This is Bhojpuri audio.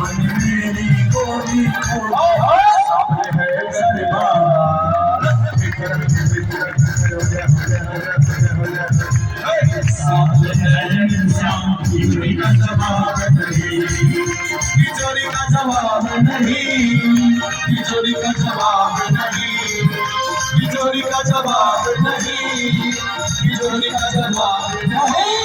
मेरी गोरी सामने है सरदार सामने है इंसान तिजोरी का जवाब नहीं तिजोरी का जवाब नहीं तिजोरी का जवाब नहीं तिजोरी का जवाब नहीं तिजोरी का जवाब नहीं तिजोरी का जवाब नहीं